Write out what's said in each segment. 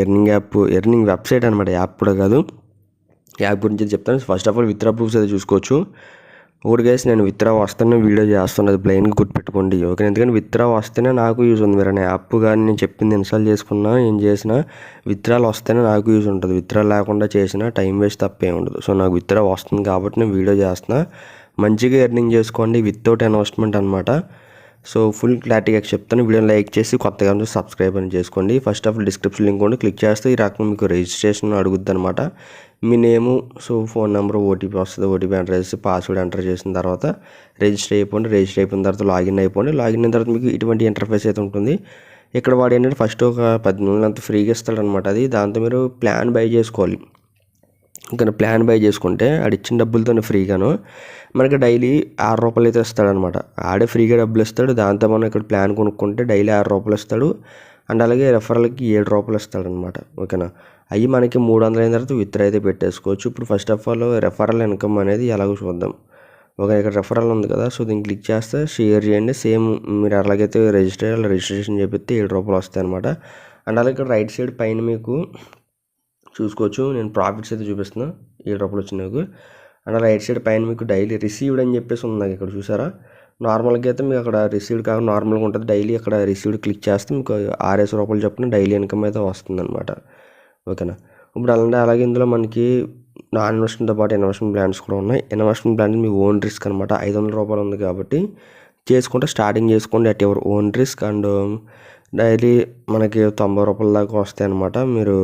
Earning website అనమాట, app కూడా కాదు. యాప్ గురించి చెప్తాను. First of all withdraw proofs అయితే చూసుకోవచ్చు. ఒకటి గైస్, నేను విత్డ్రా వస్తేనే వీడియో చేస్తున్నది, బ్లైండ్గా గుర్తుపెట్టుకోండి ఓకే. ఎందుకంటే విత్డ్రా వస్తేనే నాకు యూజ్ ఉంది. మీరు యాప్ కానీ నేను చెప్పింది ఇన్స్టాల్ చేసుకున్నా ఏం చేసినా విత్డ్రాలు వస్తేనే నాకు యూజ్ ఉంటుంది. విత్డ్రా లేకుండా చేసినా టైం వేస్ట్ తప్పే ఉండదు. సో నాకు విత్డ్రా వస్తుంది కాబట్టి నేను వీడియో చేస్తున్నా. మంచిగా ఎర్నింగ్ చేసుకోండి వితౌట్ ఇన్వెస్ట్మెంట్ అనమాట. సో ఫుల్ క్లారిటీగా చెప్తాను. వీడియోని లైక్ చేసి కొత్తగా ఉంటే సబ్స్క్రైబ్ అని చేసుకోండి. First of all description link ఉండి క్లిక్ చేస్తే ఈ రకం మీకు రిజిస్ట్రేషన్ అడుగుద్ది అనమాట. మీ నేము, సో ఫోన్ నెంబర్, ఓటీపీ వస్తుంది. ఓటీపీ ఎంటర్ చేసి పాస్వర్డ్ ఎంటర్ చేసిన తర్వాత రిజిస్టర్ అయిపోండి. రిజిస్టర్ అయిపోయిన తర్వాత లాగిన్ అయిపోండి. లాగిన్ అయిన తర్వాత మీకు ఇటువంటి ఇంటర్ఫేస్ అయితే ఉంటుంది. ఇక్కడ వాడు ఏంటంటే ఫస్ట్ ఒక 10 అంత ఫ్రీగా ఇస్తాడనమాట. అది దాంతో మీరు ప్లాన్ బై చేసుకోవాలి. ఇంకా ప్లాన్ బై చేసుకుంటే ఆడు ఇచ్చిన డబ్బులతో ఫ్రీగాను మనకి డైలీ ₹6 అయితే ఇస్తాడనమాట. ఆడే ఫ్రీగా డబ్బులు ఇస్తాడు. దాంతో మనం ఇక్కడ ప్లాన్ కొనుక్కుంటే డైలీ ₹6 ఇస్తాడు. అండ్ అలాగే రెఫరల్కి ₹7 ఇస్తాడనమాట ఓకేనా. అవి మనకి 300 అయిన తర్వాత విత్డ్రా అయితే పెట్టేసుకోవచ్చు. ఇప్పుడు first of all referral income అనేది ఎలాగో చూద్దాం ఓకే. ఇక్కడ రెఫరల్ ఉంది కదా, సో దీన్ని క్లిక్ చేస్తే షేర్ చేయండి. సేమ్ మీరు అలాగైతే రిజిస్ట్రేషన్ చేపిస్తే ₹7 వస్తాయి అనమాట. అండ్ అలాగే ఇక్కడ రైట్ సైడ్ పైన మీకు చూసుకోవచ్చు, నేను ప్రాఫిట్స్ అయితే చూపిస్తున్నా. ₹7 వచ్చింది నాకు. అండ్ రైట్ సైడ్ పైన మీకు డైలీ రిసీవ్డ్ అని చెప్పేసి ఉంది నాకు ఇక్కడ చూసారా. నార్మల్గా అయితే మీకు అక్కడ రిసీవ్డ్ కాకుండా నార్మల్గా ఉంటుంది. డైలీ అక్కడ రిసీవ్డ్ క్లిక్ చేస్తే మీకు ₹6 చొప్పున డైలీ ఇన్కమ్ అయితే వస్తుంది అనమాట ఓకేనా. ఇప్పుడు అలాగే ఇందులో మనకి నాన్ ఇన్వెస్ట్మెంట్తో పాటు ఇన్వెస్ట్మెంట్ ప్లాన్స్ కూడా ఉన్నాయి. ఇన్వెస్ట్మెంట్ ప్లాన్ మీ ఓన్ రిస్క్ అనమాట. ₹500 ఉంది కాబట్టి చేసుకుంటే స్టార్టింగ్ చేసుకోండి at your own risk. And daily మనకి ₹90 దాకా వస్తాయి అనమాట. మీరు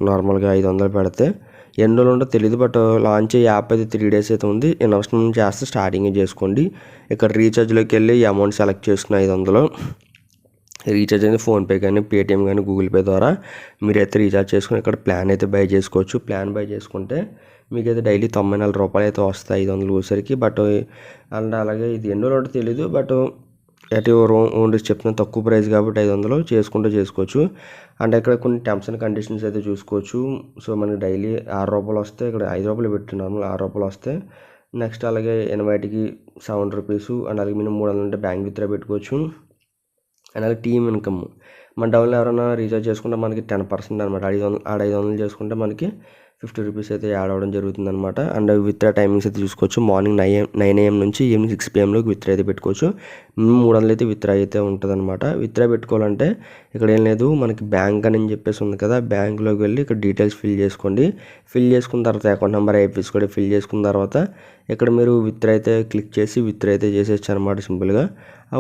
నార్మల్గా 500 పెడితే ఎన్ని రోజులు ఉంటో తెలియదు. బట్ లాంచ్ యాప్ అయితే 3 days అయితే ఉంది. ఇన్వెస్ట్మెంట్ చేస్తే స్టార్టింగే చేసుకోండి. ఇక్కడ రీఛార్జ్లోకి వెళ్ళి ఈ అమౌంట్ సెలెక్ట్ చేసుకుని 500 రీఛార్జ్ అనేది ఫోన్పే కానీ పేటిఎం కానీ గూగుల్ పే ద్వారా మీరైతే రీఛార్జ్ చేసుకుని ఇక్కడ ప్లాన్ అయితే బై చేసుకోవచ్చు. ప్లాన్ బై చేసుకుంటే మీకైతే డైలీ ₹94 అయితే వస్తాయి 500 వచ్చేసరికి. బట్ అండ్ అలాగే ఇది ఎన్నో రోజు తెలీదు. But at your own risk చెప్తున్నా, తక్కువ ప్రైస్ కాబట్టి 500 చేసుకుంటే చేసుకోవచ్చు. అండ్ ఇక్కడ కొన్ని టర్మ్స్ అండ్ కండిషన్స్ అయితే చూసుకోవచ్చు. సో మనకి డైలీ ₹6 వస్తే ఇక్కడ ₹5 పెట్టి నార్మల్ ₹6 వస్తే నెక్స్ట్ అలాగే ఇన్వైట్కి ₹7 అండ్ అలాగే మినిమం 300 అంటే బ్యాంక్ విత్డ్రా పెట్టుకోవచ్చు. అండ్ అలాగే టీమ్ ఇన్కమ్ మన డౌన్లో ఎవరైనా రీఛార్జ్ చేసుకుంటే మనకి 10% అనమాట. 500 చేసుకుంటే మనకి ₹50 అయితే యాడ్ అవ్వడం జరుగుతుంది అనమాట. అండ్ విత్డ్రా టైమింగ్స్ అయితే చూసుకోవచ్చు. మార్నింగ్ 9 AM నుంచి ఈవినింగ్ 6 PM విత్డ్రా అయితే పెట్టుకోవచ్చు. 300 అయితే విత్డ్రా అయితే ఉంటుంది అనమాట. విత్డ్రా పెట్టుకోవాలంటే ఇక్కడ ఏం లేదు, మనకి బ్యాంక్ అని చెప్పేసి ఉంది కదా, బ్యాంక్లోకి వెళ్ళి ఇక్కడ డీటెయిల్స్ ఫిల్ చేసుకోండి. ఫిల్ చేసుకున్న తర్వాత అకౌంట్ నెంబర్ ఐపీఎస్ కూడా ఫిల్ చేసుకున్న తర్వాత ఇక్కడ మీరు విత్డ్రా అయితే క్లిక్ చేసి విత్డ్రా అయితే చేసేచ్చు అనమాట సింపుల్గా.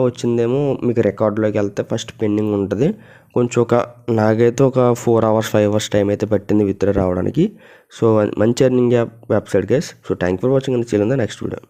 వచ్చిందేమో మీకు రికార్డులోకి వెళ్తే ఫస్ట్ పెండింగ్ ఉంటుంది. కొంచెం నాకైతే ఒక 4 hours 5 hours టైం అయితే పట్టింది విత్డ్రా రావడానికి. సో మంచి earning website guys. So thank for watching and see you in the next video.